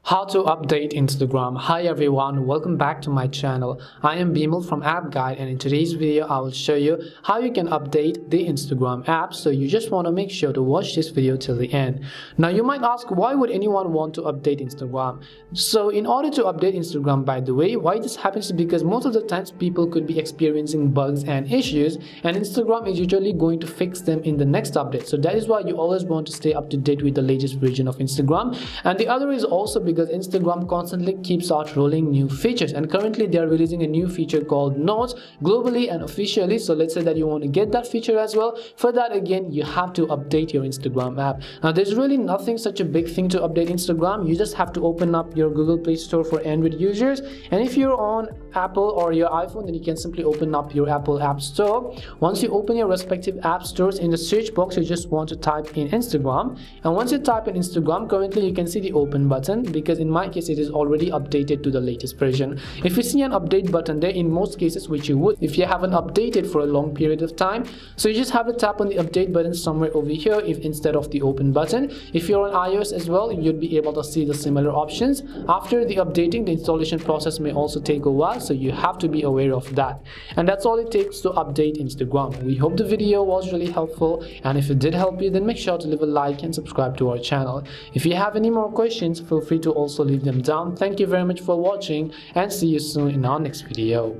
How to update Instagram. Hi everyone, welcome back to my channel. I am Bimal from App Guide, and in today's video I will show you how you can update the Instagram app. So you just want to make sure to watch this video till the end. Now you might ask, why would anyone want to update Instagram? So in order to update Instagram, by the way, why this happens is because most of the times people could be experiencing bugs and issues, and Instagram is usually going to fix them in the next update. So that is why you always want to stay up to date with the latest version of Instagram. And the other is also because Instagram constantly keeps out rolling new features, and currently they are releasing a new feature called Notes globally and officially. So let's say that you want to get that feature as well. For that, again, you have to update your Instagram app. Now there's really nothing such a big thing to update Instagram. You just have to open up your Google Play Store for Android users, and if you're on Apple or your iPhone, then you can simply open up your Apple App Store. Once you open your respective app stores, in the search box you just want to type in Instagram, and once you type in Instagram, currently you can see the open button, because in my case it is already updated to the latest version. If you see an update button there, in most cases, which you would if you haven't updated for a long period of time, so you just have to tap on the update button somewhere over here if instead of the open button. If you're on iOS as well, you'd be able to see the similar options. After the updating, the installation process may also take a while, so you have to be aware of that. And that's all it takes to update Instagram. We hope the video was really helpful, and if it did help you, then make sure to leave a like and subscribe to our channel. If you have any more questions, feel free to also leave them down. Thank you very much for watching, and see you soon in our next video.